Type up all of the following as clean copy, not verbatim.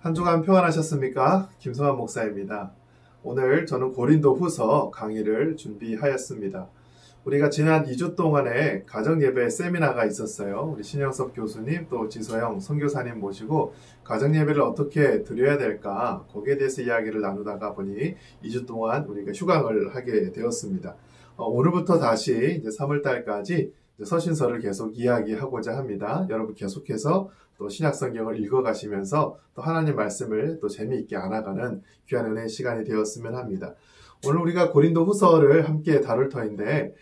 한 주간 평안하셨습니까? 김성환 목사입니다. 오늘 저는 고린도후서 강의를 준비하였습니다. 우리가 지난 2주 동안에 가정예배 세미나가 있었어요. 우리 신영섭 교수님 또 지서영 선교사님 모시고 가정예배를 어떻게 드려야 될까 거기에 대해서 이야기를 나누다가 보니 2주 동안 우리가 휴강을 하게 되었습니다. 오늘부터 다시 이제 3월달까지 서신서를 계속 이야기하고자 합니다. 여러분 계속해서 또 신약성경을 읽어가시면서 또 하나님 말씀을 또 재미있게 알아가는 귀한 은혜의 시간이 되었으면 합니다. 오늘 우리가 고린도 후서를 함께 다룰 터인데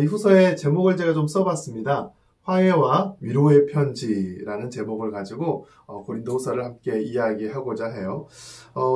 이 후서의 제목을 제가 좀 써봤습니다. 화해와 위로의 편지라는 제목을 가지고 고린도 후서를 함께 이야기하고자 해요.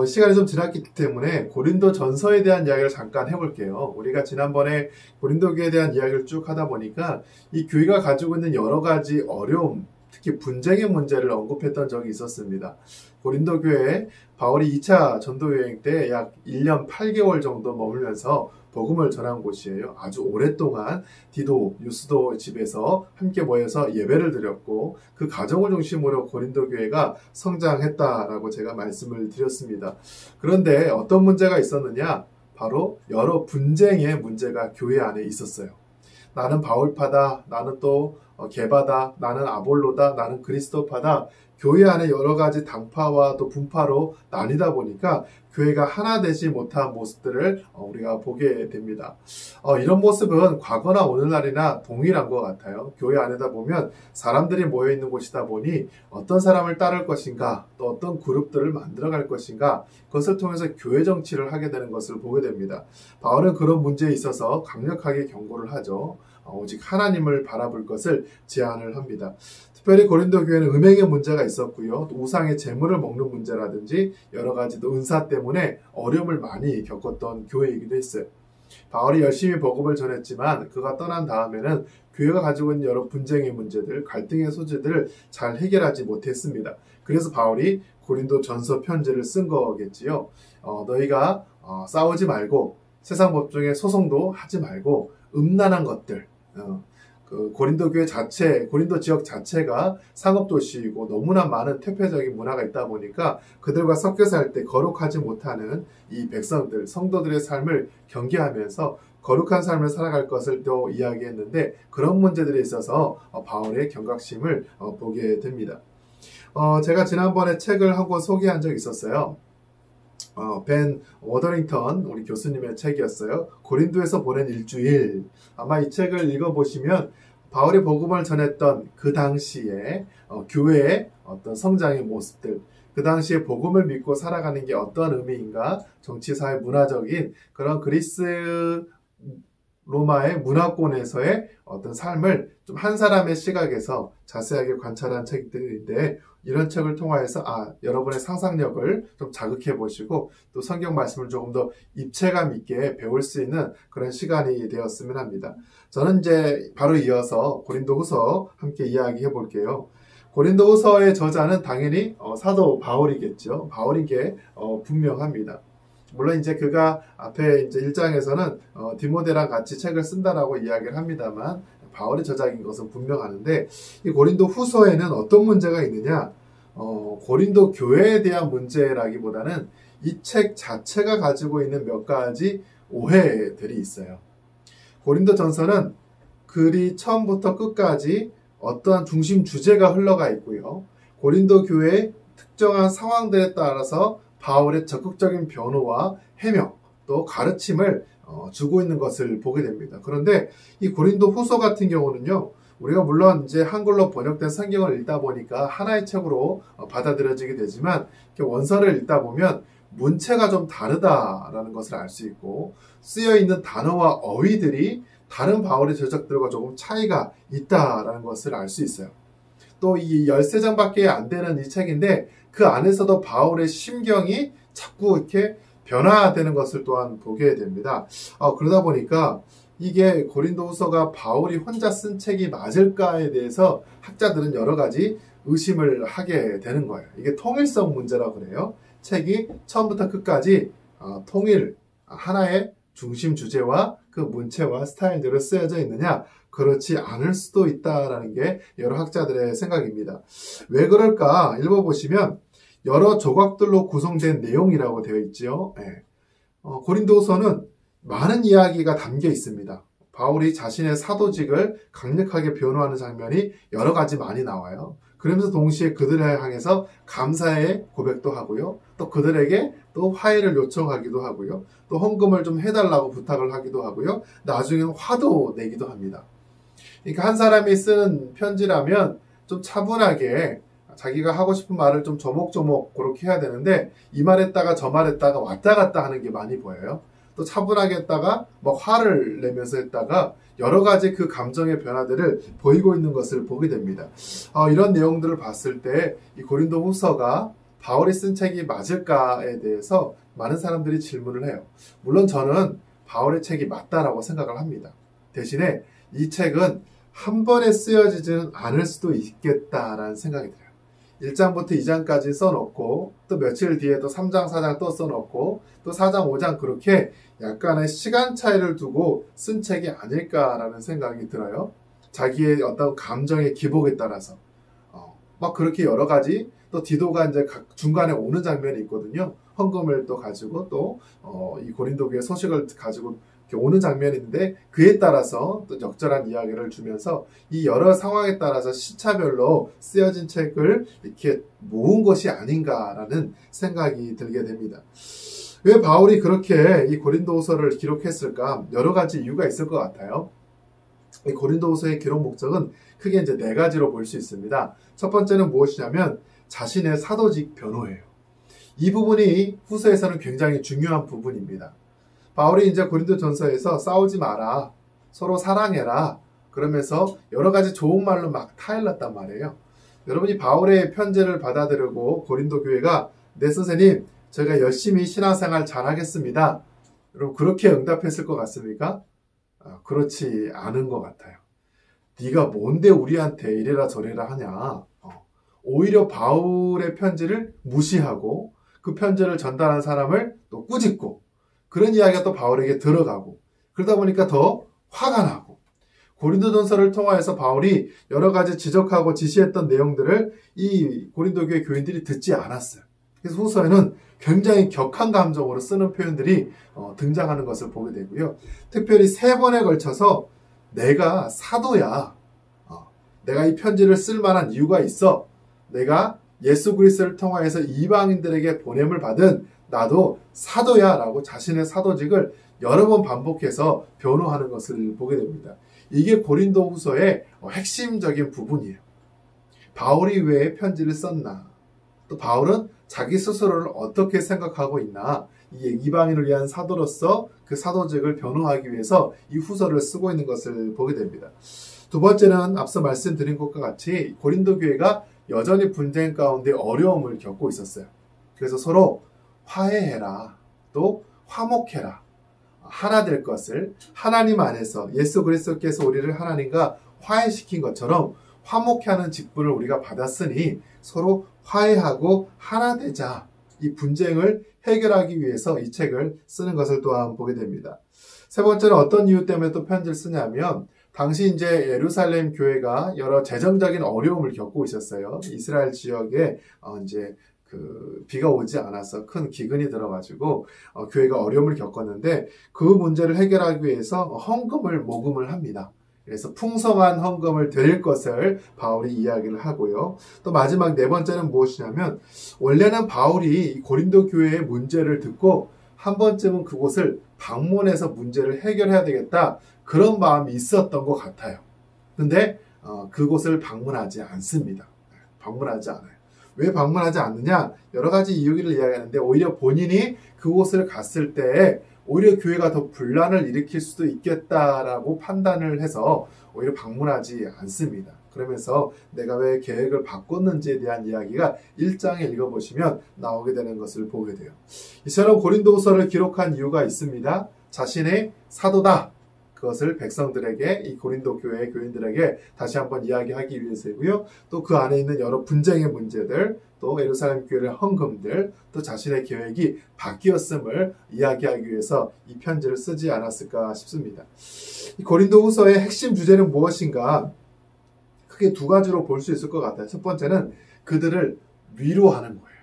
시간이 좀 지났기 때문에 고린도 전서에 대한 이야기를 잠깐 해볼게요. 우리가 지난번에 고린도 교회에 대한 이야기를 쭉 하다 보니까 이 교회가 가지고 있는 여러 가지 어려움, 특히 분쟁의 문제를 언급했던 적이 있었습니다. 고린도 교회에 바울이 2차 전도 여행 때 약 1년 8개월 정도 머물면서 복음을 전한 곳이에요. 아주 오랫동안 디도, 유스도 집에서 함께 모여서 예배를 드렸고 그 가정을 중심으로 고린도 교회가 성장했다라고 제가 말씀을 드렸습니다. 그런데 어떤 문제가 있었느냐? 바로 여러 분쟁의 문제가 교회 안에 있었어요. 나는 바울파다, 나는 또 게바다, 나는 아볼로다, 나는 그리스도파다. 교회 안에 여러 가지 당파와 또 분파로 나뉘다 보니까 교회가 하나 되지 못한 모습들을 우리가 보게 됩니다. 이런 모습은 과거나 오늘날이나 동일한 것 같아요. 교회 안에다 보면 사람들이 모여있는 곳이다 보니 어떤 사람을 따를 것인가, 또 어떤 그룹들을 만들어갈 것인가, 그것을 통해서 교회 정치를 하게 되는 것을 보게 됩니다. 바울은 그런 문제에 있어서 강력하게 경고를 하죠. 오직 하나님을 바라볼 것을 제안을 합니다. 특별히 고린도 교회는 음행의 문제가 있었고요. 또 우상의 재물을 먹는 문제라든지 여러 가지 또 은사 때문에 어려움을 많이 겪었던 교회이기도 했어요. 바울이 열심히 복음을 전했지만 그가 떠난 다음에는 교회가 가지고 있는 여러 분쟁의 문제들, 갈등의 소지들을 잘 해결하지 못했습니다. 그래서 바울이 고린도 전서 편지를 쓴 거겠지요. 너희가 싸우지 말고 세상 법정에 소송도 하지 말고 음란한 것들, 그 고린도 교회 자체, 고린도 지역 자체가 상업도시이고 너무나 많은 퇴폐적인 문화가 있다 보니까 그들과 섞여 살 때 거룩하지 못하는 이 백성들, 성도들의 삶을 경계하면서 거룩한 삶을 살아갈 것을 또 이야기했는데 그런 문제들에 있어서 바울의 경각심을 보게 됩니다. 제가 지난번에 책을 한 권 소개한 적이 있었어요. 벤 워더링턴 우리 교수님의 책이었어요. 고린도에서 보낸 일주일. 아마 이 책을 읽어보시면 바울이 복음을 전했던 그 당시에 교회의 어떤 성장의 모습들, 그 당시에 복음을 믿고 살아가는 게 어떤 의미인가, 정치, 사회, 문화적인 그런 그리스 로마의 문화권에서의 어떤 삶을 좀 한 사람의 시각에서 자세하게 관찰한 책들인데 이런 책을 통하여서 여러분의 상상력을 좀 자극해 보시고 또 성경 말씀을 조금 더 입체감 있게 배울 수 있는 그런 시간이 되었으면 합니다. 저는 이제 바로 이어서 고린도후서 함께 이야기해 볼게요. 고린도후서의 저자는 당연히 사도 바울이겠죠. 바울인 게 분명합니다. 물론 이제 그가 앞에 이제 1장에서는 디모데랑 같이 책을 쓴다라고 이야기를 합니다만 바울의 저작인 것은 분명하는데 이 고린도 후서에는 어떤 문제가 있느냐? 고린도 교회에 대한 문제라기보다는 이 책 자체가 가지고 있는 몇 가지 오해들이 있어요. 고린도 전서는 글이 처음부터 끝까지 어떠한 중심 주제가 흘러가 있고요. 고린도 교회의 특정한 상황들에 따라서 바울의 적극적인 변호와 해명, 또 가르침을 주고 있는 것을 보게 됩니다. 그런데 이 고린도 후서 같은 경우는요, 우리가 물론 이제 한글로 번역된 성경을 읽다 보니까 하나의 책으로 받아들여지게 되지만 원서를 읽다 보면 문체가 좀 다르다라는 것을 알 수 있고 쓰여 있는 단어와 어휘들이 다른 바울의 저작들과 조금 차이가 있다라는 것을 알 수 있어요. 또 이 13장밖에 안 되는 이 책인데 그 안에서도 바울의 심경이 자꾸 이렇게 변화되는 것을 또한 보게 됩니다. 그러다 보니까 이게 고린도후서가 바울이 혼자 쓴 책이 맞을까에 대해서 학자들은 여러 가지 의심을 하게 되는 거예요. 이게 통일성 문제라고 그래요. 책이 처음부터 끝까지 통일, 하나의 중심 주제와 그 문체와 스타일대로 쓰여져 있느냐? 그렇지 않을 수도 있다라는 게 여러 학자들의 생각입니다. 왜 그럴까 읽어보시면 여러 조각들로 구성된 내용이라고 되어 있지요. 예. 고린도후서는 많은 이야기가 담겨 있습니다. 바울이 자신의 사도직을 강력하게 변호하는 장면이 여러 가지 많이 나와요. 그러면서 동시에 그들을 향해서 감사의 고백도 하고요. 또 그들에게 또 화해를 요청하기도 하고요. 또 헌금을 좀 해달라고 부탁을 하기도 하고요. 나중에는 화도 내기도 합니다. 그러니까 한 사람이 쓰는 편지라면 좀 차분하게 자기가 하고 싶은 말을 좀 조목조목 그렇게 해야 되는데 이 말했다가 저 말했다가 왔다 갔다 하는 게 많이 보여요. 또 차분하게 했다가 뭐 화를 내면서 했다가 여러 가지 그 감정의 변화들을 보이고 있는 것을 보게 됩니다. 이런 내용들을 봤을 때 이 고린도 후서가 바울이 쓴 책이 맞을까에 대해서 많은 사람들이 질문을 해요. 물론 저는 바울의 책이 맞다라고 생각을 합니다. 대신에 이 책은 한 번에 쓰여지지는 않을 수도 있겠다라는 생각이 들어요. 1장부터 2장까지 써놓고 또 며칠 뒤에 또 3장, 4장 또 써놓고 또 4장, 5장 그렇게 약간의 시간 차이를 두고 쓴 책이 아닐까라는 생각이 들어요. 자기의 어떤 감정의 기복에 따라서 막 그렇게 여러 가지 또 디도가 이제 중간에 오는 장면이 있거든요. 헌금을 또 가지고 또 이 고린도 교회 소식을 가지고 오는 장면이 있는데 그에 따라서 또 적절한 이야기를 주면서 이 여러 상황에 따라서 시차별로 쓰여진 책을 이렇게 모은 것이 아닌가라는 생각이 들게 됩니다. 왜 바울이 그렇게 이 고린도후서를 기록했을까? 여러 가지 이유가 있을 것 같아요. 이 고린도후서의 기록 목적은 크게 이제 4가지로 볼 수 있습니다. 첫 번째는 무엇이냐면 자신의 사도직 변호예요. 이 부분이 후서에서는 굉장히 중요한 부분입니다. 바울이 이제 고린도전서에서 싸우지 마라, 서로 사랑해라 그러면서 여러 가지 좋은 말로 막 타일렀단 말이에요. 여러분이 바울의 편지를 받아들이고 고린도 교회가 네 선생님 제가 열심히 신앙생활 잘하겠습니다. 여러분 그렇게 응답했을 것 같습니까? 그렇지 않은 것 같아요. 네가 뭔데 우리한테 이래라 저래라 하냐. 오히려 바울의 편지를 무시하고 그 편지를 전달한 사람을 또 꾸짖고 그런 이야기가 또 바울에게 들어가고 그러다 보니까 더 화가 나고 고린도전서를 통하여서 바울이 여러 가지 지적하고 지시했던 내용들을 이 고린도 교회 교인들이 듣지 않았어요. 그래서 후서에는 굉장히 격한 감정으로 쓰는 표현들이 등장하는 것을 보게 되고요. 특별히 3번에 걸쳐서 내가 사도야. 내가 이 편지를 쓸 만한 이유가 있어. 내가 예수 그리스도를 통하여서 이방인들에게 보냄을 받은 나도 사도야 라고 자신의 사도직을 여러 번 반복해서 변호하는 것을 보게 됩니다. 이게 고린도 후서의 핵심적인 부분이에요. 바울이 왜 편지를 썼나? 또 바울은 자기 스스로를 어떻게 생각하고 있나? 이 이방인을 위한 사도로서 그 사도직을 변호하기 위해서 이 후서를 쓰고 있는 것을 보게 됩니다. 두 번째는 앞서 말씀드린 것과 같이 고린도 교회가 여전히 분쟁 가운데 어려움을 겪고 있었어요. 그래서 서로 화해해라. 또 화목해라. 하나 될 것을 하나님 안에서 예수 그리스도께서 우리를 하나님과 화해시킨 것처럼 화목해하는 직분을 우리가 받았으니 서로 화해하고 하나 되자. 이 분쟁을 해결하기 위해서 이 책을 쓰는 것을 또한 보게 됩니다. 세 번째는 어떤 이유 때문에 또 편지를 쓰냐면 당시 이제 예루살렘 교회가 여러 재정적인 어려움을 겪고 있었어요. 이스라엘 지역에 이제 비가 오지 않아서 큰 기근이 들어가지고 교회가 어려움을 겪었는데 그 문제를 해결하기 위해서 헌금을 모금을 합니다. 그래서 풍성한 헌금을 드릴 것을 바울이 이야기를 하고요. 또 마지막 4번째는 무엇이냐면 원래는 바울이 고린도 교회의 문제를 듣고 한 번쯤은 그곳을 방문해서 문제를 해결해야 되겠다 그런 마음이 있었던 것 같아요. 근데 그곳을 방문하지 않습니다. 방문하지 않아요. 왜 방문하지 않느냐? 여러 가지 이유를 이야기하는데 오히려 본인이 그곳을 갔을 때 오히려 교회가 더 분란을 일으킬 수도 있겠다라고 판단을 해서 오히려 방문하지 않습니다. 그러면서 내가 왜 계획을 바꿨는지에 대한 이야기가 1장에 읽어보시면 나오게 되는 것을 보게 돼요. 이처럼 고린도후서를 기록한 이유가 있습니다. 자신의 사도다. 그것을 백성들에게 이 고린도 교회의 교인들에게 다시 한번 이야기하기 위해서이고요. 또 그 안에 있는 여러 분쟁의 문제들, 또 예루살렘 교회의 헌금들, 또 자신의 계획이 바뀌었음을 이야기하기 위해서 이 편지를 쓰지 않았을까 싶습니다. 이 고린도후서의 핵심 주제는 무엇인가? 크게 2가지로 볼 수 있을 것 같아요. 첫 번째는 그들을 위로하는 거예요.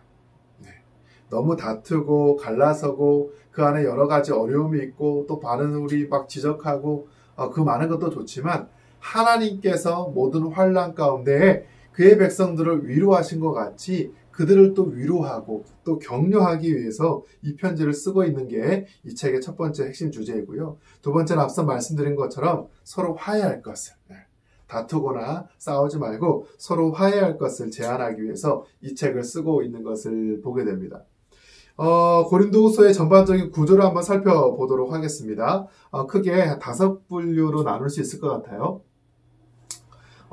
너무 다투고 갈라서고 그 안에 여러 가지 어려움이 있고 또 바울이 막 지적하고 그 많은 것도 좋지만 하나님께서 모든 환난 가운데 그의 백성들을 위로하신 것 같이 그들을 또 위로하고 또 격려하기 위해서 이 편지를 쓰고 있는 게 이 책의 첫 번째 핵심 주제이고요. 두 번째는 앞서 말씀드린 것처럼 서로 화해할 것을, 다투거나 싸우지 말고 서로 화해할 것을 제안하기 위해서 이 책을 쓰고 있는 것을 보게 됩니다. 고린도후서의 전반적인 구조를 한번 살펴보도록 하겠습니다. 크게 5분류로 나눌 수 있을 것 같아요.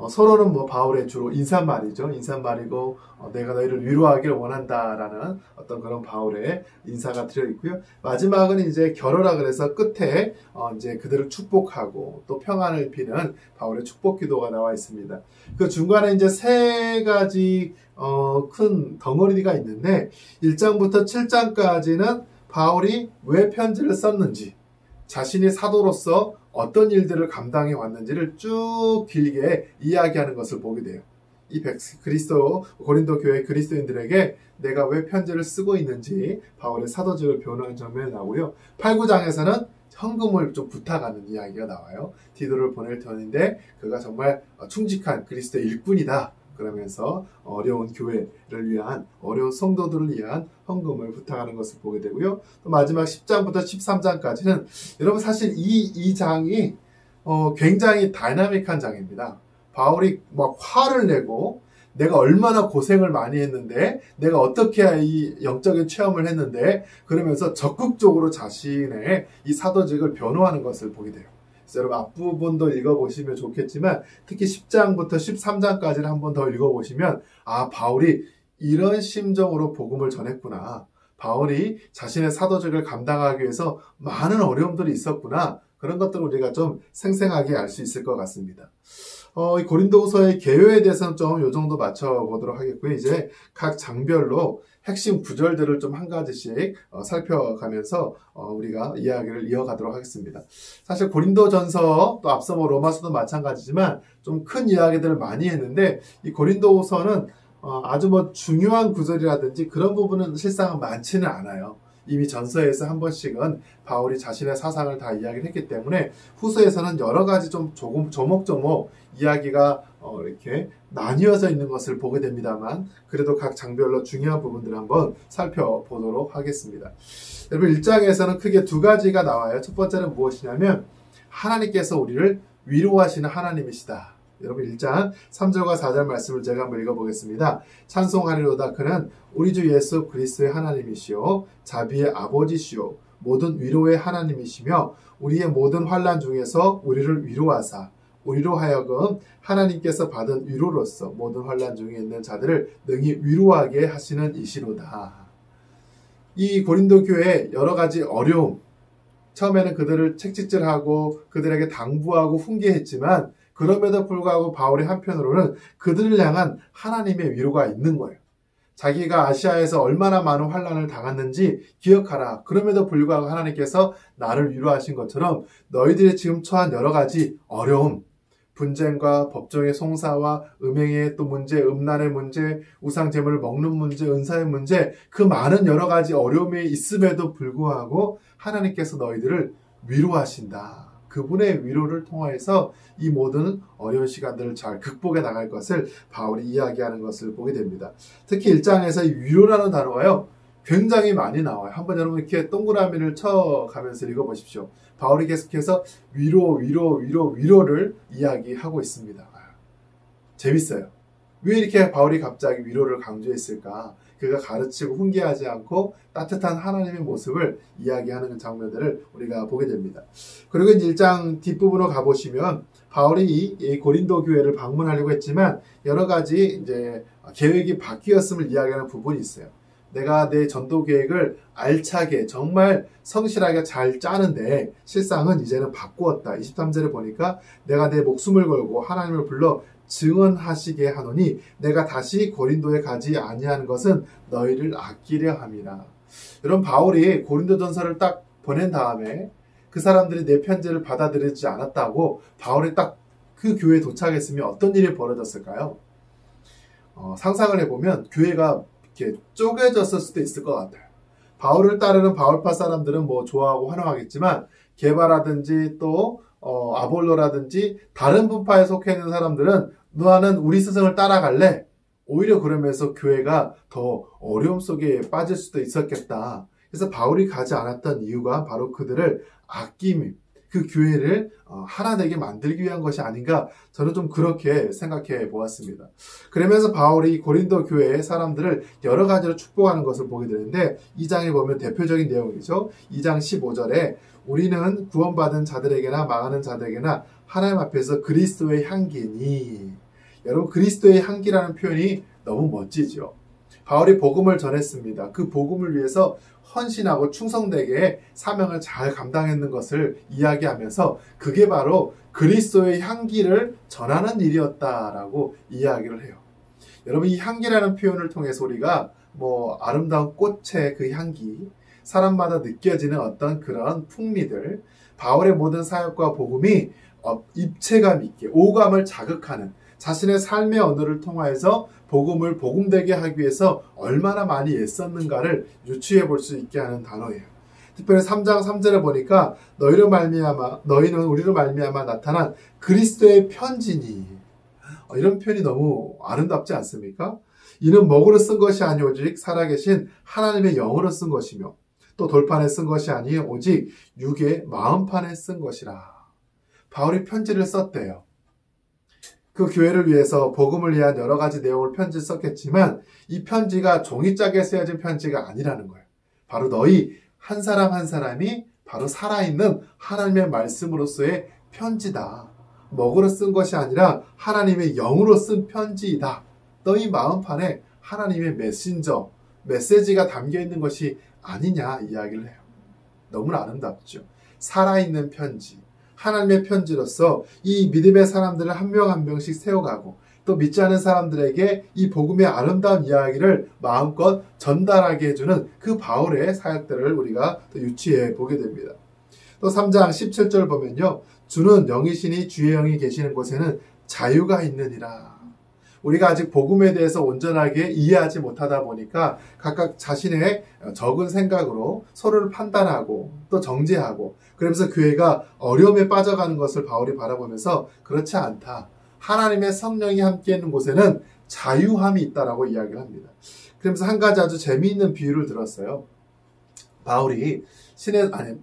서로는 바울의 주로 인사말이죠. 인사말이고, 내가 너희를 위로하기를 원한다라는 어떤 그런 바울의 인사가 들어있고요. 마지막은 이제 결어라 그래서 끝에, 이제 그들을 축복하고 또 평안을 비는 바울의 축복 기도가 나와 있습니다. 그 중간에 이제 3가지, 큰 덩어리가 있는데, 1장부터 7장까지는 바울이 왜 편지를 썼는지, 자신이 사도로서 어떤 일들을 감당해 왔는지를 쭉 길게 이야기하는 것을 보게 돼요. 이 고린도 교회 그리스도인들에게 내가 왜 편지를 쓰고 있는지 바울의 사도직을 변호하는 장면이 나오고요. 8, 9장에서는 헌금을 좀 부탁하는 이야기가 나와요. 디도를 보낼 터인데 그가 정말 충직한 그리스도의 일꾼이다. 그러면서 어려운 교회를 위한, 어려운 성도들을 위한 헌금을 부탁하는 것을 보게 되고요. 또 마지막 10장부터 13장까지는 여러분 사실 이 장이 굉장히 다이나믹한 장입니다. 바울이 막 화를 내고 내가 얼마나 고생을 많이 했는데 내가 어떻게 이 영적인 체험을 했는데 그러면서 적극적으로 자신의 이 사도직을 변호하는 것을 보게 돼요. 여러분 앞부분도 읽어보시면 좋겠지만 특히 10장부터 13장까지를 한 번 더 읽어보시면 바울이 이런 심정으로 복음을 전했구나. 바울이 자신의 사도직을 감당하기 위해서 많은 어려움들이 있었구나. 그런 것들을 우리가 좀 생생하게 알 수 있을 것 같습니다. 이 고린도후서의 개요에 대해서는 좀 요 정도 맞춰보도록 하겠고요. 이제 각 장별로 핵심 구절들을 좀 한 가지씩 살펴가면서 우리가 이야기를 이어가도록 하겠습니다. 사실 고린도전서 또 앞서 로마서도 마찬가지지만 좀 큰 이야기들을 많이 했는데 이 고린도후서는 아주 중요한 구절이라든지 그런 부분은 실상은 많지는 않아요. 이미 전서에서 한 번씩은 바울이 자신의 사상을 다 이야기를 했기 때문에 후서에서는 여러 가지 좀 조목조목 이야기가 이렇게 나뉘어져 있는 것을 보게 됩니다만 그래도 각 장별로 중요한 부분들을 한번 살펴보도록 하겠습니다. 여러분 1장에서는 크게 2가지가 나와요. 첫 번째는 무엇이냐면 하나님께서 우리를 위로하시는 하나님이시다. 여러분 1장 3절과 4절 말씀을 제가 한번 읽어보겠습니다. 찬송하리로다. 그는 우리 주 예수 그리스도의 하나님이시요 자비의 아버지시요 모든 위로의 하나님이시며 우리의 모든 환난 중에서 우리를 위로하사 우리로 하여금 하나님께서 받은 위로로서 모든 환난 중에 있는 자들을 능히 위로하게 하시는 이시로다. 이 고린도 교회의 여러 가지 어려움, 처음에는 그들을 책찍질하고 그들에게 당부하고 훈계했지만 그럼에도 불구하고 바울이 한편으로는 그들을 향한 하나님의 위로가 있는 거예요. 자기가 아시아에서 얼마나 많은 환난을 당했는지 기억하라. 그럼에도 불구하고 하나님께서 나를 위로하신 것처럼 너희들이 지금 처한 여러 가지 어려움, 분쟁과 법정의 송사와 음행의 또 문제, 음란의 문제, 우상제물을 먹는 문제, 은사의 문제, 그 많은 여러 가지 어려움이 있음에도 불구하고 하나님께서 너희들을 위로하신다. 그분의 위로를 통해서 이 모든 어려운 시간들을 잘 극복해 나갈 것을 바울이 이야기하는 것을 보게 됩니다. 특히 1장에서 이 위로라는 단어가요. 굉장히 많이 나와요. 한번 여러분 이렇게 동그라미를 쳐가면서 읽어보십시오. 바울이 계속해서 위로를 이야기하고 있습니다. 재밌어요. 왜 이렇게 바울이 갑자기 위로를 강조했을까? 그가 가르치고 훈계하지 않고 따뜻한 하나님의 모습을 이야기하는 장면들을 우리가 보게 됩니다. 그리고 1장 뒷부분으로 가보시면 바울이 이 고린도 교회를 방문하려고 했지만 여러 가지 이제 계획이 바뀌었음을 이야기하는 부분이 있어요. 내가 내 전도 계획을 알차게 정말 성실하게 잘 짜는데 실상은 이제는 바꾸었다. 23절에 보니까 내가 내 목숨을 걸고 하나님을 불러 증언하시게 하노니 내가 다시 고린도에 가지 아니하는 것은 너희를 아끼려 함이라. 여러분 바울이 고린도전서를 딱 보낸 다음에 그 사람들이 내 편지를 받아들이지 않았다고 바울이 딱 그 교회에 도착했으면 어떤 일이 벌어졌을까요? 상상을 해보면 교회가 이렇게 쪼개졌을 수도 있을 것 같아요. 바울을 따르는 바울파 사람들은 뭐 좋아하고 환호하겠지만 게바라든지 또 아볼로라든지 다른 분파에 속해 있는 사람들은 너는 우리 스승을 따라갈래? 오히려 그러면서 교회가 더 어려움 속에 빠질 수도 있었겠다. 그래서 바울이 가지 않았던 이유가 바로 그들을 아낌이 그 교회를 하나 되게 만들기 위한 것이 아닌가, 저는 좀 그렇게 생각해 보았습니다. 그러면서 바울이 고린도 교회의 사람들을 여러 가지로 축복하는 것을 보게 되는데 2장에 보면 대표적인 내용이죠. 2장 15절에 우리는 구원받은 자들에게나 망하는 자들에게나 하나님 앞에서 그리스도의 향기니. 여러분, 그리스도의 향기라는 표현이 너무 멋지죠. 바울이 복음을 전했습니다. 그 복음을 위해서 헌신하고 충성되게 사명을 잘 감당했는 것을 이야기하면서 그게 바로 그리스도의 향기를 전하는 일이었다라고 이야기를 해요. 여러분, 이 향기라는 표현을 통해서 우리가 아름다운 꽃의 그 향기, 사람마다 느껴지는 어떤 그런 풍미들, 바울의 모든 사역과 복음이 입체감 있게 오감을 자극하는 자신의 삶의 언어를 통하여서 복음을 복음되게 하기 위해서 얼마나 많이 애썼는가를 유추해 볼 수 있게 하는 단어예요. 특별히 3장 3절에 보니까 너희는 우리로 말미암아 나타난 그리스도의 편지니. 이런 표현이 너무 아름답지 않습니까? 이는 먹으로 쓴 것이 아니 오직 살아계신 하나님의 영으로 쓴 것이며 또 돌판에 쓴 것이 아니 오직 육의 마음판에 쓴 것이라. 바울이 편지를 썼대요. 그 교회를 위해서 복음을 위한 여러 가지 내용을 편지를 썼겠지만 이 편지가 종이짝에 쓰여진 편지가 아니라는 거예요. 바로 너희 한 사람 한 사람이 바로 살아있는 하나님의 말씀으로서의 편지다. 먹으로 쓴 것이 아니라 하나님의 영으로 쓴 편지이다. 너희 마음판에 하나님의 메시지가 담겨있는 것이 아니냐 이야기를 해요. 너무나 아름답죠. 살아있는 편지. 하나님의 편지로서 이 믿음의 사람들을 한 명 한 명씩 세워가고 또 믿지 않은 사람들에게 이 복음의 아름다운 이야기를 마음껏 전달하게 해주는 그 바울의 사역들을 우리가 또 유추해 보게 됩니다. 또 3장 17절 보면요. 주는 영이시니 주의 영이 계시는 곳에는 자유가 있느니라. 우리가 아직 복음에 대해서 온전하게 이해하지 못하다 보니까 각각 자신의 적은 생각으로 서로를 판단하고 또 정죄하고 그러면서 교회가 어려움에 빠져가는 것을 바울이 바라보면서 그렇지 않다. 하나님의 성령이 함께 있는 곳에는 자유함이 있다라고 이야기를 합니다. 그러면서 한 가지 아주 재미있는 비유를 들었어요. 바울이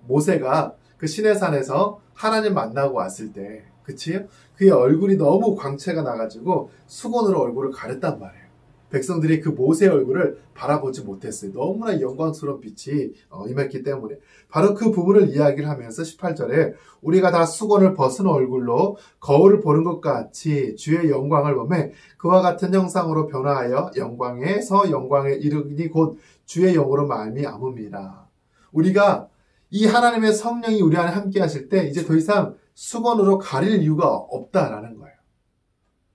모세가 그 시내산에서 하나님 만나고 왔을 때, 그치요? 그의 얼굴이 너무 광채가 나가지고 수건으로 얼굴을 가렸단 말이에요. 백성들이 그 모세의 얼굴을 바라보지 못했어요. 너무나 영광스러운 빛이 임했기 때문에. 바로 그 부분을 이야기를 하면서 18절에 우리가 다 수건을 벗은 얼굴로 거울을 보는 것 같이 주의 영광을 보매 그와 같은 형상으로 변화하여 영광에서 영광에 이르니 곧 주의 영으로 말미암음이라. 우리가 이 하나님의 성령이 우리 안에 함께 하실 때 이제 더 이상 수건으로 가릴 이유가 없다라는 거예요.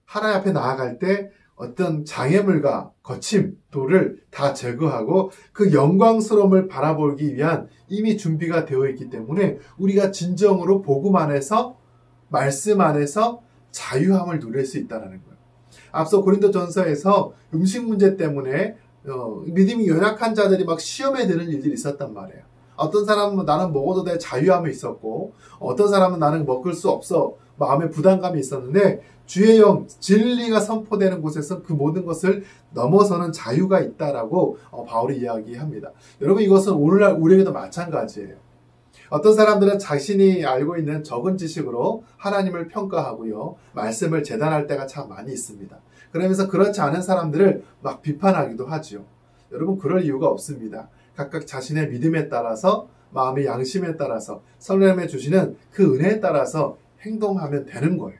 하나님 앞에 나아갈 때 어떤 장애물과 거침도를 다 제거하고 그 영광스러움을 바라보기 위한 이미 준비가 되어 있기 때문에 우리가 진정으로 복음 안에서 말씀 안에서 자유함을 누릴 수 있다는 거예요. 앞서 고린도전서에서 음식 문제 때문에 믿음이 연약한 자들이 막 시험에 드는 일들이 있었단 말이에요. 어떤 사람은 나는 먹어도 될 자유함이 있었고 어떤 사람은 나는 먹을 수 없어 마음에 부담감이 있었는데 주의 영, 진리가 선포되는 곳에서 그 모든 것을 넘어서는 자유가 있다라고 바울이 이야기합니다. 여러분, 이것은 오늘날 우리에게도 마찬가지예요. 어떤 사람들은 자신이 알고 있는 적은 지식으로 하나님을 평가하고요. 말씀을 재단할 때가 참 많이 있습니다. 그러면서 그렇지 않은 사람들을 막 비판하기도 하죠. 여러분, 그럴 이유가 없습니다. 각각 자신의 믿음에 따라서 마음의 양심에 따라서 성령님의 주시는 그 은혜에 따라서 행동하면 되는 거예요.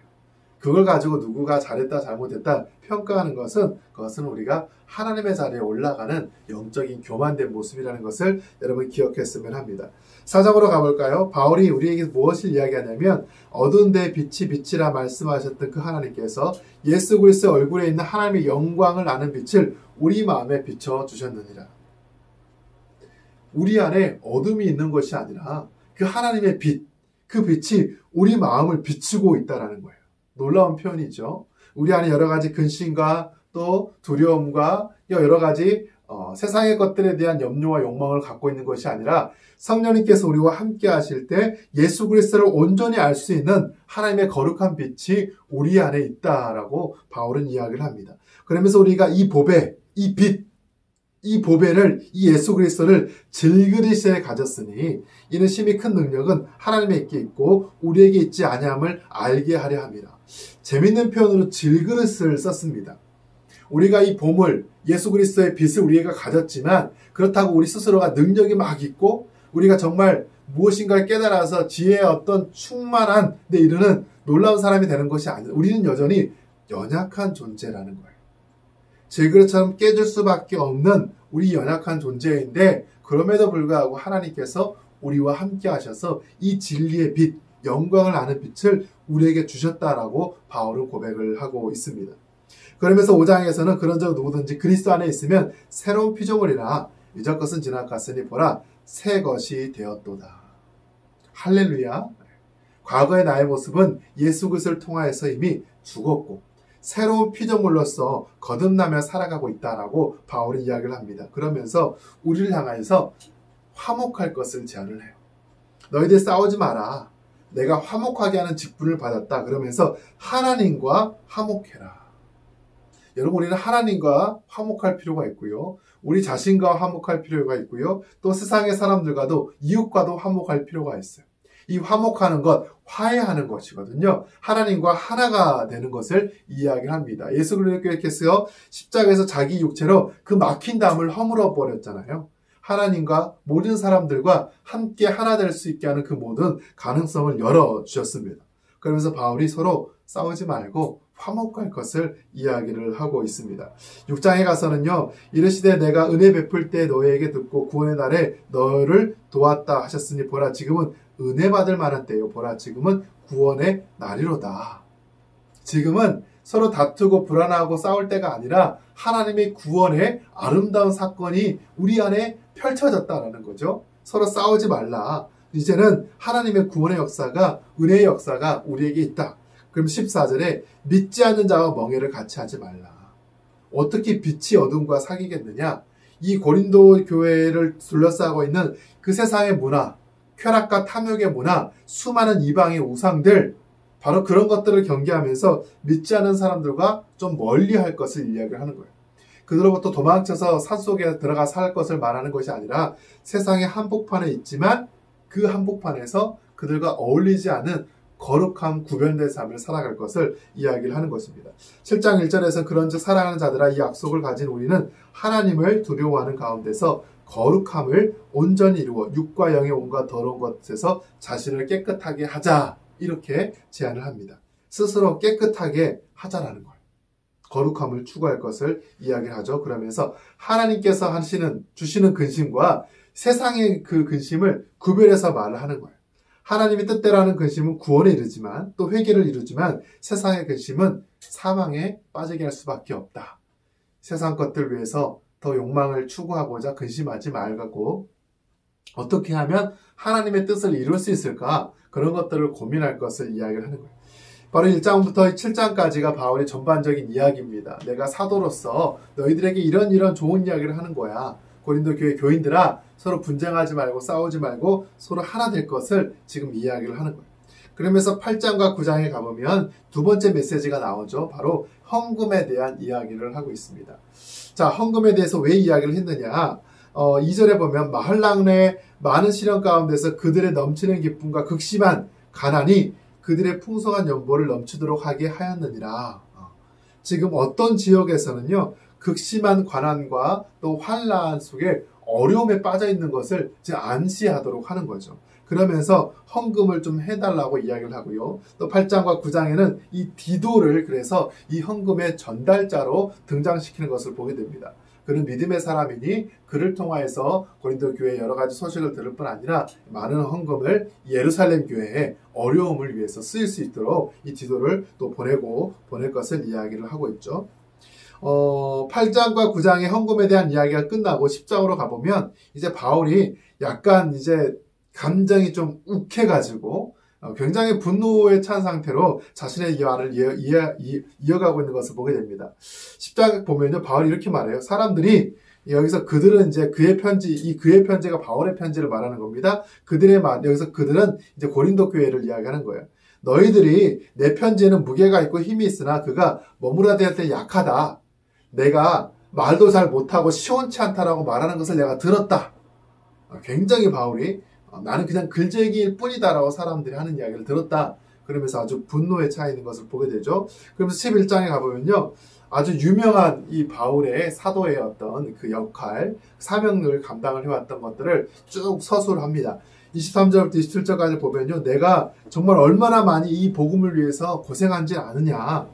그걸 가지고 누구가 잘했다 잘못했다 평가하는 그것은 우리가 하나님의 자리에 올라가는 영적인 교만된 모습이라는 것을 여러분 기억했으면 합니다. 4장으로 가볼까요? 바울이 우리에게 무엇을 이야기하냐면 어두운 데에 빛이 빛이라 말씀하셨던 그 하나님께서 예수 그리스도의 얼굴에 있는 하나님의 영광을 아는 빛을 우리 마음에 비춰주셨느니라. 우리 안에 어둠이 있는 것이 아니라 그 하나님의 빛, 그 빛이 우리 마음을 비추고 있다는 거예요. 놀라운 표현이죠. 우리 안에 여러 가지 근심과 또 두려움과 여러 가지 세상의 것들에 대한 염려와 욕망을 갖고 있는 것이 아니라 성령님께서 우리와 함께 하실 때 예수 그리스도를 온전히 알 수 있는 하나님의 거룩한 빛이 우리 안에 있다라고 바울은 이야기를 합니다. 그러면서 우리가 이 보배, 이 빛, 이 보배를, 이 예수 그리스도를 질그릇에 가졌으니 이는 심히 큰 능력은 하나님에게 있고 우리에게 있지 아니함을 알게 하려 합니다. 재밌는 표현으로 질그릇을 썼습니다. 우리가 이 보물, 예수 그리스도의 빛을 우리가 가졌지만 그렇다고 우리 스스로가 능력이 막 있고 우리가 정말 무엇인가를 깨달아서 지혜의 어떤 충만한 데 이르는 놀라운 사람이 되는 것이 아니라 우리는 여전히 연약한 존재라는 거예요. 질그릇처럼 깨질 수밖에 없는 우리 연약한 존재인데 그럼에도 불구하고 하나님께서 우리와 함께 하셔서 이 진리의 빛, 영광을 아는 빛을 우리에게 주셨다라고 바울은 고백을 하고 있습니다. 그러면서 5장에서는 그런즉 누구든지 그리스도 안에 있으면 새로운 피조물이라 이전 것은 지나갔으니 보라 새 것이 되었도다. 할렐루야. 과거의 나의 모습은 예수 그리스도를 통하여서 이미 죽었고 새로운 피조물로서 거듭나며 살아가고 있다라고 바울이 이야기를 합니다. 그러면서 우리를 향하여서 화목할 것을 제안을 해요. 너희들 싸우지 마라. 내가 화목하게 하는 직분을 받았다. 그러면서 하나님과 화목해라. 여러분 우리는 하나님과 화목할 필요가 있고요. 우리 자신과 화목할 필요가 있고요. 또 세상의 사람들과도 이웃과도 화목할 필요가 있어요. 이 화목하는 것, 화해하는 것이거든요. 하나님과 하나가 되는 것을 이야기합니다. 예수 그리스도께서 십자가에서 자기 육체로 그 막힌 담을 허물어 버렸잖아요. 하나님과 모든 사람들과 함께 하나 될 수 있게 하는 그 모든 가능성을 열어주셨습니다. 그러면서 바울이 서로 싸우지 말고 화목할 것을 이야기를 하고 있습니다. 6장에 가서는요. 이르시되 내가 은혜 베풀 때 너희에게 듣고 구원의 날에 너를 도왔다 하셨으니 보라 지금은 은혜 받을 만한 때요. 보라 지금은 구원의 날이로다. 지금은 서로 다투고 불안하고 싸울 때가 아니라 하나님의 구원의 아름다운 사건이 우리 안에 펼쳐졌다라는 거죠. 서로 싸우지 말라. 이제는 하나님의 구원의 역사가 은혜의 역사가 우리에게 있다. 그럼 14절에 믿지 않는 자와 멍에를 같이 하지 말라. 어떻게 빛이 어둠과 사귀겠느냐? 이 고린도 교회를 둘러싸고 있는 그 세상의 문화, 쾌락과 탐욕의 문화, 수많은 이방의 우상들, 바로 그런 것들을 경계하면서 믿지 않는 사람들과 좀 멀리 할 것을 이야기를 하는 거예요. 그들로부터 도망쳐서 산속에 들어가 살 것을 말하는 것이 아니라 세상의 한복판에 있지만 그 한복판에서 그들과 어울리지 않은 거룩함, 구별된 삶을 살아갈 것을 이야기를 하는 것입니다. 7장 1절에서 그런즉 사랑하는 자들아 이 약속을 가진 우리는 하나님을 두려워하는 가운데서 거룩함을 온전히 이루어 육과 영의 온갖 더러운 것에서 자신을 깨끗하게 하자 이렇게 제안을 합니다. 스스로 깨끗하게 하자라는 거예요. 거룩함을 추구할 것을 이야기를 하죠. 그러면서 하나님께서 주시는 근심과 세상의 그 근심을 구별해서 말을 하는 거예요. 하나님의 뜻대로 하는 근심은 구원에 이르지만 또 회개를 이루지만 세상의 근심은 사망에 빠지게 할 수밖에 없다. 세상 것들 위해서 더 욕망을 추구하고자 근심하지 말고 어떻게 하면 하나님의 뜻을 이룰 수 있을까? 그런 것들을 고민할 것을 이야기를 하는 거예요. 바로 1장부터 7장까지가 바울의 전반적인 이야기입니다. 내가 사도로서 너희들에게 이런 좋은 이야기를 하는 거야. 고린도 교회 교인들아 서로 분쟁하지 말고 싸우지 말고 서로 하나 될 것을 지금 이야기를 하는 거예요. 그러면서 8장과 9장에 가보면 두 번째 메시지가 나오죠. 바로 헌금에 대한 이야기를 하고 있습니다. 자, 헌금에 대해서 왜 이야기를 했느냐. 2절에 보면 마할랑네 많은 시련 가운데서 그들의 넘치는 기쁨과 극심한 가난이 그들의 풍성한 연보를 넘치도록 하게 하였느니라. 지금 어떤 지역에서는요. 극심한 가난과 또 환난 속에 어려움에 빠져 있는 것을 이제 안시하도록 하는 거죠. 그러면서 헌금을 좀 해달라고 이야기를 하고요. 또 8장과 9장에는 이 디도를 그래서 이 헌금의 전달자로 등장시키는 것을 보게 됩니다. 그는 믿음의 사람이니 그를 통하여서 고린도 교회의 여러 가지 소식을 들을 뿐 아니라 많은 헌금을 예루살렘 교회의 어려움을 위해서 쓰일 수 있도록 이 디도를 또 보낼 것을 이야기를 하고 있죠. 8장과 9장의 헌금에 대한 이야기가 끝나고 10장으로 가보면 이제 바울이 약간 이제 감정이 좀 욱해가지고 굉장히 분노에 찬 상태로 자신의 말을 이어가고 있는 것을 보게 됩니다. 10장 보면요 바울이 이렇게 말해요. 사람들이 여기서 그들은 이제 그의 편지, 이 그의 편지가 바울의 편지를 말하는 겁니다. 여기서 그들은 이제 고린도 교회를 이야기하는 거예요. 너희들이 내 편지에는 무게가 있고 힘이 있으나 그가 머무르다 때 약하다. 내가 말도 잘 못하고 시원치 않다라고 말하는 것을 내가 들었다. 굉장히 바울이 나는 그냥 글쟁이일 뿐이다라고 사람들이 하는 이야기를 들었다. 그러면서 아주 분노에 차 있는 것을 보게 되죠. 그러면서 11장에 가보면요. 아주 유명한 이 바울의 사도의 어떤 그 역할, 사명을 감당을 해왔던 것들을 쭉 서술을 합니다. 23절부터 27절까지 보면요. 내가 정말 얼마나 많이 이 복음을 위해서 고생한지 아느냐.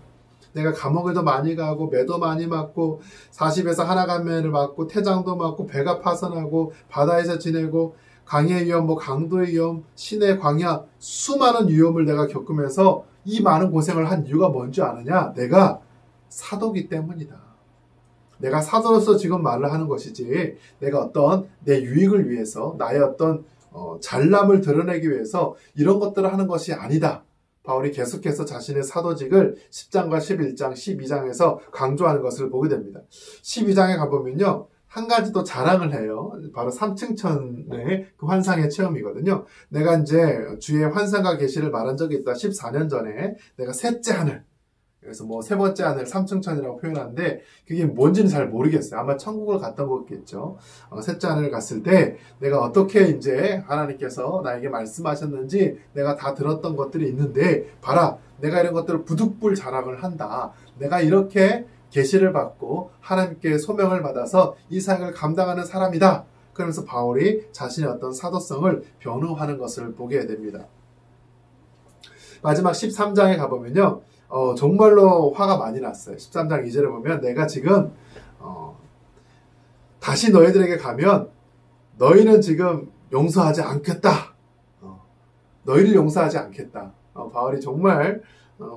내가 감옥에도 많이 가고 매도 많이 맞고 40에서 하나 감면을 맞고 태장도 맞고 배가 파선하고 바다에서 지내고 강의 위험, 강도의 위험, 신의 광야 수많은 위험을 내가 겪으면서 이 많은 고생을 한 이유가 뭔지 아느냐? 내가 사도기 때문이다. 내가 사도로서 지금 말을 하는 것이지 내가 어떤 내 유익을 위해서 나의 어떤 잘남을 드러내기 위해서 이런 것들을 하는 것이 아니다. 바울이 계속해서 자신의 사도직을 10장과 11장, 12장에서 강조하는 것을 보게 됩니다. 12장에 가보면요. 한 가지 또 자랑을 해요. 바로 삼층천의 그 환상의 체험이거든요. 내가 이제 주의 환상과 계시를 말한 적이 있다. 14년 전에 내가 셋째 하늘. 그래서 세 번째 하늘 삼층천이라고 표현하는데 그게 뭔지는 잘 모르겠어요. 아마 천국을 갔던 거겠죠. 셋째 하늘을 갔을 때 내가 어떻게 이제 하나님께서 나에게 말씀하셨는지 내가 다 들었던 것들이 있는데 봐라. 내가 이런 것들을 부득불 자랑을 한다. 내가 이렇게 계시를 받고 하나님께 소명을 받아서 이 사역을 감당하는 사람이다. 그러면서 바울이 자신의 어떤 사도성을 변호하는 것을 보게 됩니다. 마지막 13장에 가보면요. 정말로 화가 많이 났어요. 13장 2절에 보면 내가 지금 다시 너희들에게 가면 너희는 지금 용서하지 않겠다. 너희를 용서하지 않겠다. 바울이 정말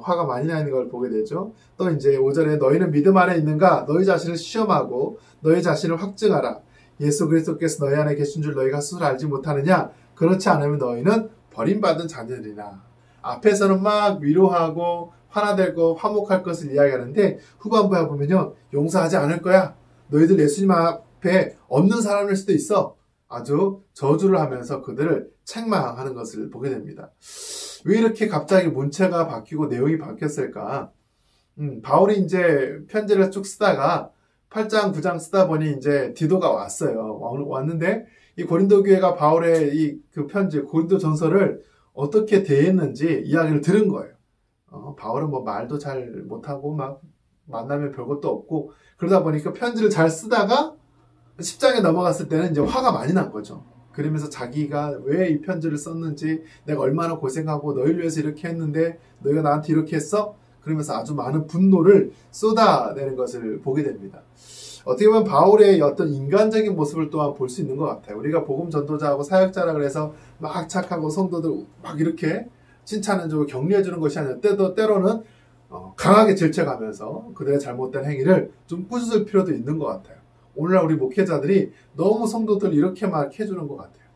화가 많이 나는 걸 보게 되죠. 또 이제 5절에 너희는 믿음 안에 있는가? 너희 자신을 시험하고 너희 자신을 확증하라. 예수 그리스도께서 너희 안에 계신 줄 너희가 스스로 알지 못하느냐? 그렇지 않으면 너희는 버림받은 자녀들이나. 앞에서는 막 위로하고 화나들고 화목할 것을 이야기하는데 후반부에 보면요. 용서하지 않을 거야. 너희들 예수님 앞에 없는 사람일 수도 있어. 아주 저주를 하면서 그들을 책망하는 것을 보게 됩니다. 왜 이렇게 갑자기 문체가 바뀌고 내용이 바뀌었을까? 바울이 이제 편지를 쭉 쓰다가 8장, 9장 쓰다 보니 이제 디도가 왔어요. 왔는데 이 고린도 교회가 바울의 이 그 편지, 고린도 전서를 어떻게 대했는지 이야기를 들은 거예요. 바울은 말도 잘 못하고 막 만나면 별것도 없고 그러다 보니까 편지를 잘 쓰다가 10장에 넘어갔을 때는 이제 화가 많이 난 거죠. 그러면서 자기가 왜 이 편지를 썼는지 내가 얼마나 고생하고 너희를 위해서 이렇게 했는데 너희가 나한테 이렇게 했어? 그러면서 아주 많은 분노를 쏟아내는 것을 보게 됩니다. 어떻게 보면 바울의 어떤 인간적인 모습을 또한 볼 수 있는 것 같아요. 우리가 복음 전도자하고 사역자라 그래서 막 착하고 성도들 막 이렇게 칭찬해주고 격려해주는 것이 아니라 때로는 강하게 질책하면서 그들의 잘못된 행위를 좀 꾸짖을 필요도 있는 것 같아요. 오늘날 우리 목회자들이 너무 성도들 이렇게 막 해주는 것 같아요.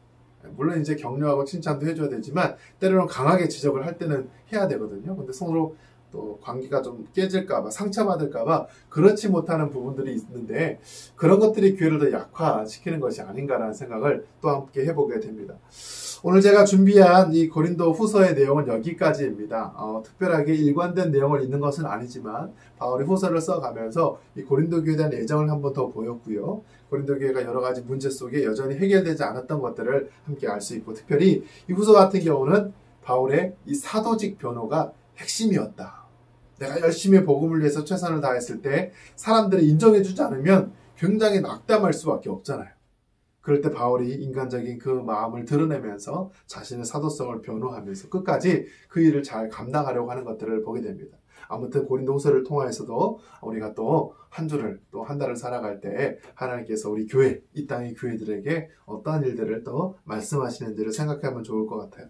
물론 이제 격려하고 칭찬도 해줘야 되지만 때로는 강하게 지적을 할 때는 해야 되거든요. 근데 서로 또 관계가 좀 깨질까봐 상처받을까봐 그렇지 못하는 부분들이 있는데 그런 것들이 교회를 더 약화시키는 것이 아닌가라는 생각을 또 함께 해보게 됩니다. 오늘 제가 준비한 이 고린도 후서의 내용은 여기까지입니다. 특별하게 일관된 내용을 읽는 것은 아니지만 바울이 후서를 써가면서 이 고린도 교회에 대한 애정을 한 번 더 보였고요. 고린도 교회가 여러 가지 문제 속에 여전히 해결되지 않았던 것들을 함께 알 수 있고 특별히 이 후서 같은 경우는 바울의 이 사도직 변호가 핵심이었다. 내가 열심히 복음을 위해서 최선을 다했을 때 사람들이 인정해주지 않으면 굉장히 낙담할 수밖에 없잖아요. 그럴 때 바울이 인간적인 그 마음을 드러내면서 자신의 사도성을 변호하면서 끝까지 그 일을 잘 감당하려고 하는 것들을 보게 됩니다. 아무튼 고린도후서를 통하여서도 우리가 또 한 주를 또 한 달을 살아갈 때 하나님께서 우리 교회, 이 땅의 교회들에게 어떠한 일들을 또 말씀하시는지를 생각하면 좋을 것 같아요.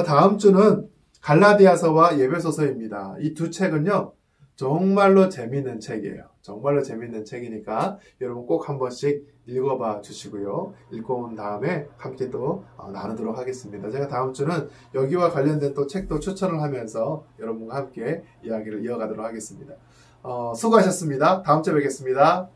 다음 주는 갈라디아서와 에베소서입니다. 이 두 책은요. 정말로 재미있는 책이에요. 정말로 재미있는 책이니까 여러분 꼭 한 번씩 읽어봐 주시고요. 읽고 온 다음에 함께 또 나누도록 하겠습니다. 제가 다음 주는 여기와 관련된 또 책도 추천을 하면서 여러분과 함께 이야기를 이어가도록 하겠습니다. 수고하셨습니다. 다음 주에 뵙겠습니다.